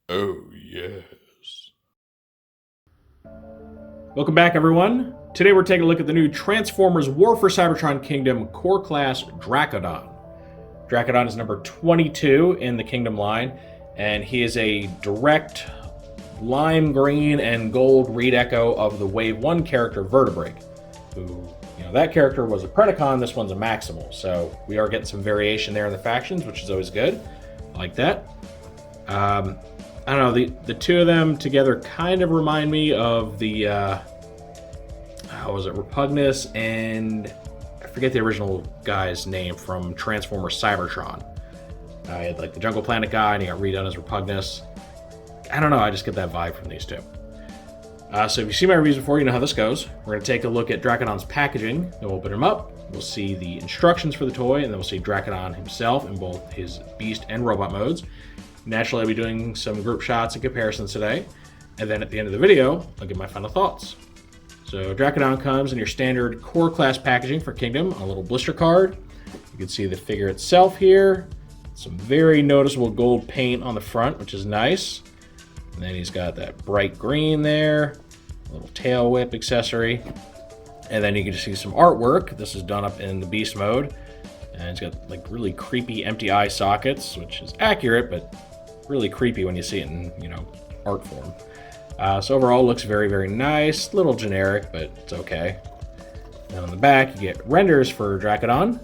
Oh, yes. Welcome back, everyone. Today we're taking a look at the new Transformers War for Cybertron Kingdom Core Class Dracodon. Dracodon is number 22 in the Kingdom line, and he is a direct lime green and gold redeco of the Wave 1 character Vertebreak, who, that character was a Predacon, this one's a Maximal, so we are getting some variation there in the factions, which is always good. I like that. I don't know, the two of them together kind of remind me of the, how was it, Repugnus and I forget the original guy's name from Transformers Cybertron. I had like the Jungle Planet guy and he got redone as Repugnus. I don't know, I just get that vibe from these two. So if you see my reviews before, you know how this goes. We're going to take a look at Dracodon's packaging, then we'll open him up. We'll see the instructions for the toy, and then we'll see Dracodon himself in both his beast and robot modes. Naturally, I'll be doing some group shots and comparisons today, and then at the end of the video, I'll give my final thoughts. So Dracodon comes in your standard core class packaging for Kingdom, on a little blister card. You can see the figure itself here. Some very noticeable gold paint on the front, which is nice. And then he's got that bright green there, a little tail whip accessory. And then you can just see some artwork. This is done up in the beast mode. And it's got like really creepy empty eye sockets, which is accurate, but really creepy when you see it in, art form. So overall, looks very, very nice. A little generic, but it's okay. And on the back, you get renders for Dracodon,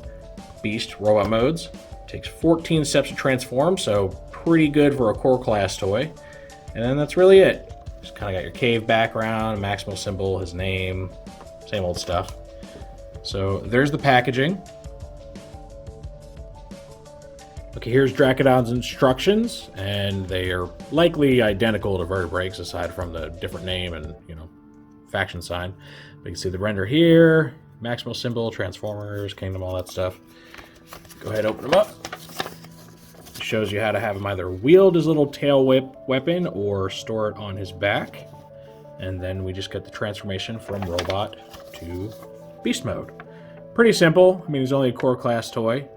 beast, robot modes. Takes 14 steps to transform, so pretty good for a core class toy. And then that's really it. Just kind of got your cave background, Maximal symbol, his name, same old stuff. So there's the packaging. Okay, here's Dracodon's instructions, and they are likely identical to Vertebreak's aside from the different name and, faction sign. But you can see the render here, Maximal symbol, Transformers, Kingdom, all that stuff. Go ahead, open them up. It shows you how to have him either wield his little tail whip weapon or store it on his back. And then we just get the transformation from robot to beast mode. Pretty simple. I mean, he's only a core class toy.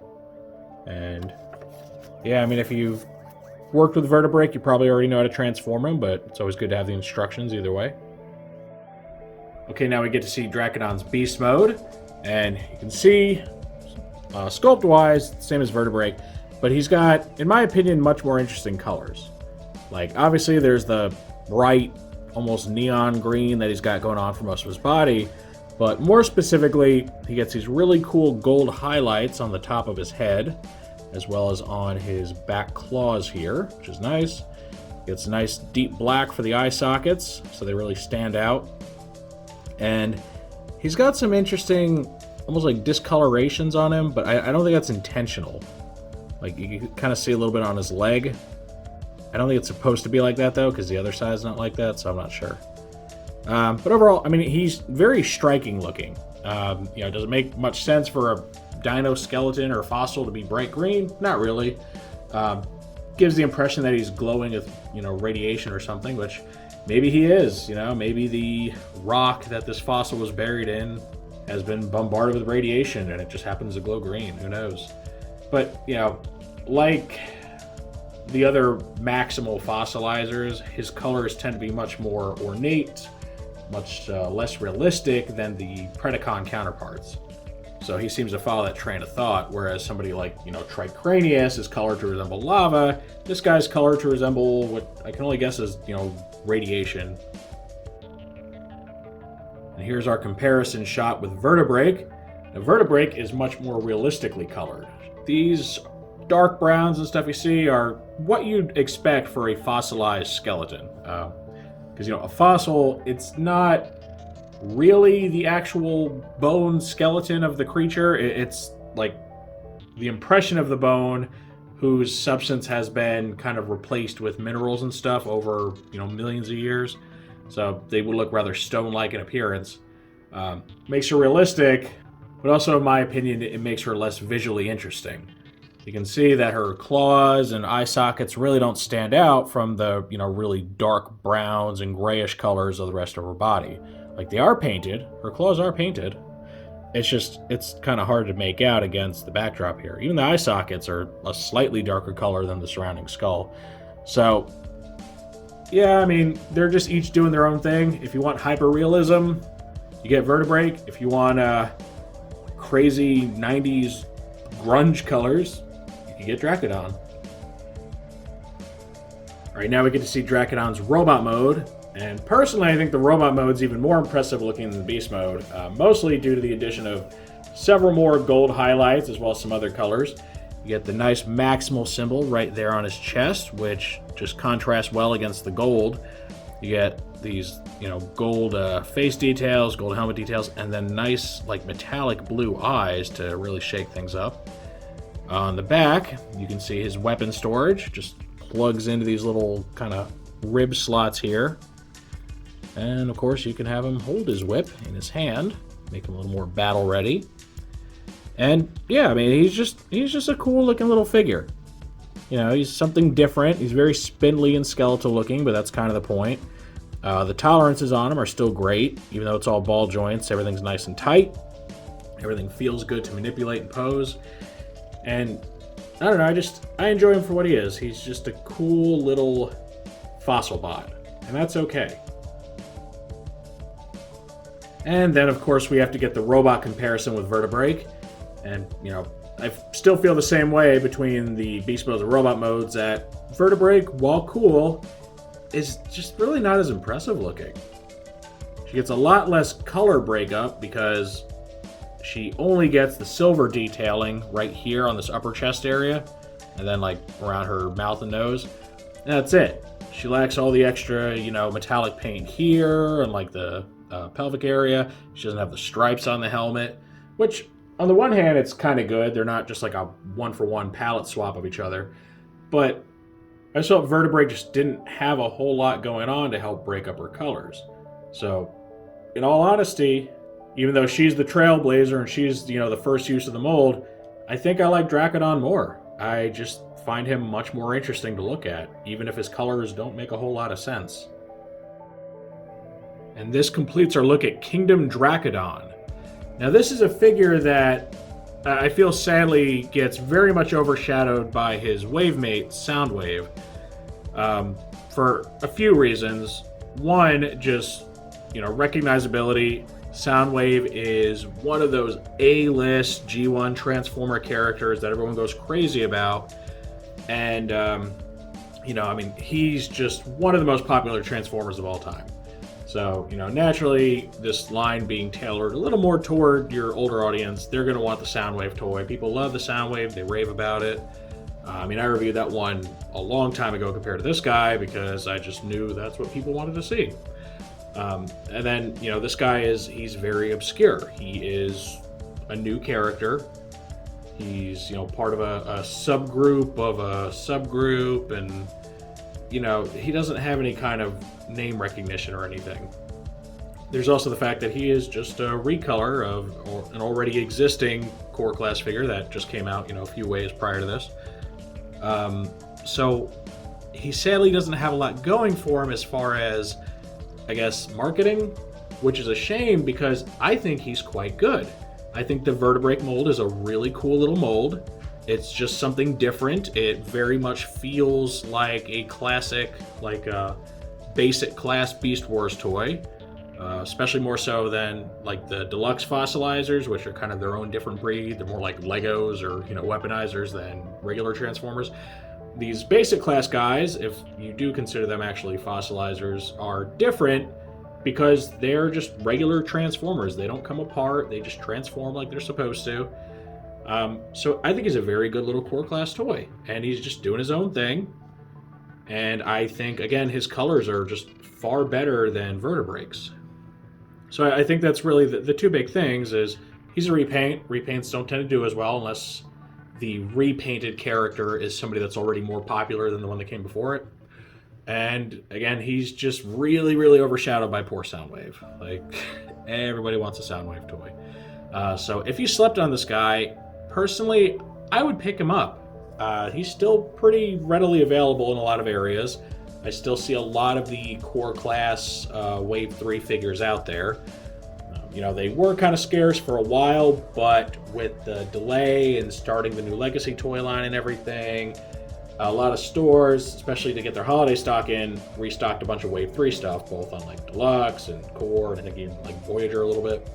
And yeah, I mean, if you've worked with Vertebreak, you probably already know how to transform him, but it's always good to have the instructions either way. Okay, now we get to see Dracodon's beast mode. And you can see, sculpt-wise, same as Vertebreak, but he's got, in my opinion, much more interesting colors. Like, obviously, there's the bright, almost neon green that he's got going on for most of his body, but more specifically, he gets these really cool gold highlights on the top of his head, as well as on his back claws here, which is nice. Gets nice deep black for the eye sockets, so they really stand out. And he's got some interesting, almost like discolorations on him, but I don't think that's intentional. Like, you can kind of see a little bit on his leg. I don't think it's supposed to be like that, though, because the other side's not like that, so I'm not sure. But overall, I mean, he's very striking looking. Does it make much sense for a dino skeleton or fossil to be bright green? Not really. Gives the impression that he's glowing with, radiation or something, which maybe he is. Maybe the rock that this fossil was buried in has been bombarded with radiation and it just happens to glow green. Who knows? But, like the other Maximal Fossilizers, his colors tend to be much more ornate, much less realistic than the Predacon counterparts. So he seems to follow that train of thought, whereas somebody like, Tricranius is colored to resemble lava. This guy's colored to resemble what I can only guess is, radiation. And here's our comparison shot with Vertebreak. Now, Vertebreak is much more realistically colored. These dark browns and stuff you see are what you'd expect for a fossilized skeleton. Because, a fossil, it's not really the actual bone skeleton of the creature. It's like the impression of the bone whose substance has been kind of replaced with minerals and stuff over, millions of years. So they would look rather stone-like in appearance. Makes her realistic, but also, in my opinion, it makes her less visually interesting. You can see that her claws and eye sockets really don't stand out from the, really dark browns and grayish colors of the rest of her body. Like, they are painted. Her claws are painted. It's kind of hard to make out against the backdrop here. Even the eye sockets are a slightly darker color than the surrounding skull. So, yeah, I mean, they're just each doing their own thing. If you want hyper realism, you get Vertebreak. If you want crazy 90s grunge colors, you can get Dracodon. Alright, now we get to see Dracodon's robot mode. And personally, I think the robot mode's even more impressive looking than the beast mode, mostly due to the addition of several more gold highlights as well as some other colors. You get the nice Maximal symbol right there on his chest, which just contrasts well against the gold. You get these, gold face details, gold helmet details, and then nice, metallic blue eyes to really shake things up. On the back, you can see his weapon storage just plugs into these little kind of rib slots here. And of course, you can have him hold his whip in his hand, make him a little more battle ready. And yeah, I mean, he's just a cool looking little figure. He's something different. He's very spindly and skeletal looking, but that's kind of the point. The tolerances on him are still great, even though it's all ball joints. Everything's nice and tight. Everything feels good to manipulate and pose. And I don't know, I enjoy him for what he is. He's just a cool little fossil bot, and that's okay. And then, of course, we have to get the robot comparison with Vertebreak. And, I still feel the same way between the beast modes and robot modes that Vertebreak, while cool, is just really not as impressive looking. She gets a lot less color breakup because she only gets the silver detailing right here on this upper chest area, and then around her mouth and nose. And that's it. She lacks all the extra, metallic paint here and the pelvic area. She doesn't have the stripes on the helmet, which on the one hand, it's kind of good. They're not just a one-for-one palette swap of each other. But I just felt Vertebreak just didn't have a whole lot going on to help break up her colors. So, in all honesty, even though she's the trailblazer and she's, the first use of the mold, I think I like Dracodon more. I just find him much more interesting to look at, even if his colors don't make a whole lot of sense. And this completes our look at Kingdom Dracodon. Now, this is a figure that I feel sadly gets very much overshadowed by his wave mate, Soundwave, for a few reasons. One, just, recognizability. Soundwave is one of those A-list G1 Transformer characters that everyone goes crazy about. And, he's just one of the most popular Transformers of all time. So, naturally, this line being tailored a little more toward your older audience, they're going to want the Soundwave toy. People love the Soundwave. They rave about it. I reviewed that one a long time ago compared to this guy because I just knew that's what people wanted to see. And then, this guy he's very obscure. He is a new character. He's, part of a subgroup of a subgroup, and, he doesn't have any kind of name recognition or anything. There's also the fact that he is just a recolor of an already existing core class figure that just came out, a few waves prior to this. So he sadly doesn't have a lot going for him as far as, I guess, marketing, which is a shame because I think he's quite good. I think the Vertebreak mold is a really cool little mold. It's just something different. It very much feels like a classic, basic class Beast Wars toy, especially more so than the deluxe fossilizers, which are kind of their own different breed. They're more like Legos or weaponizers than regular Transformers. These basic class guys, if you do consider them actually fossilizers, are different because they're just regular Transformers. They don't come apart. They just transform like they're supposed to. So I think he's a very good little core class toy, and he's just doing his own thing. And I think, again, his colors are just far better than Vertebreak's. So I think that's really the two big things is he's a repaint. Repaints don't tend to do as well unless the repainted character is somebody that's already more popular than the one that came before it. And again, he's just really, really overshadowed by poor Soundwave. Everybody wants a Soundwave toy. So if you slept on this guy, personally, I would pick him up. He's still pretty readily available in a lot of areas. I still see a lot of the core class Wave 3 figures out there. They were kind of scarce for a while, but with the delay and starting the new Legacy toy line and everything, A lot of stores, especially to get their holiday stock in, restocked a bunch of Wave 3 stuff, both on like Deluxe and Core, and I think even like Voyager a little bit.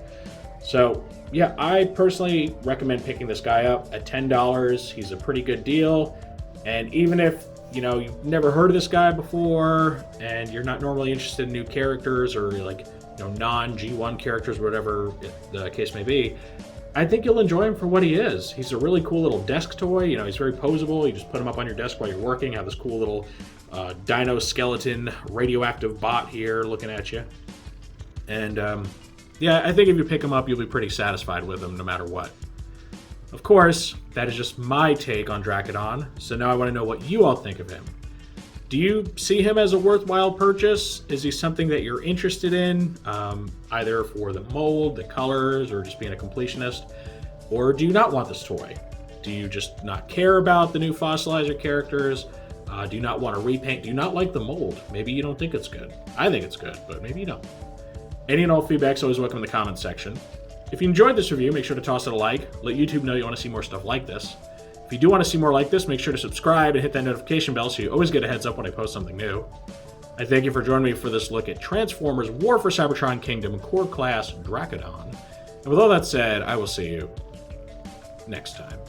So yeah, I personally recommend picking this guy up at $10. He's a pretty good deal. And even if, you know, you've never heard of this guy before and you're not normally interested in new characters or like, you know, non-G1 characters, whatever the case may be, I think you'll enjoy him for what he is. He's a really cool little desk toy. You know, he's very posable. You just put him up on your desk while you're working. Have this cool little dino skeleton radioactive bot here looking at you. And yeah, I think if you pick him up, you'll be pretty satisfied with him no matter what. Of course, that is just my take on Dracodon, so now I want to know what you all think of him. Do you see him as a worthwhile purchase? Is he something that you're interested in, either for the mold, the colors, or just being a completionist? Or do you not want this toy? Do you just not care about the new Fossilizer characters? Do you not want to repaint? Do you not like the mold? Maybe you don't think it's good. I think it's good, but maybe you don't. Any and all feedback is always welcome in the comments section. If you enjoyed this review, make sure to toss it a like. Let YouTube know you want to see more stuff like this. If you do want to see more like this, make sure to subscribe and hit that notification bell so you always get a heads up when I post something new. I thank you for joining me for this look at Transformers War for Cybertron Kingdom Core Class Dracodon. And with all that said, I will see you next time.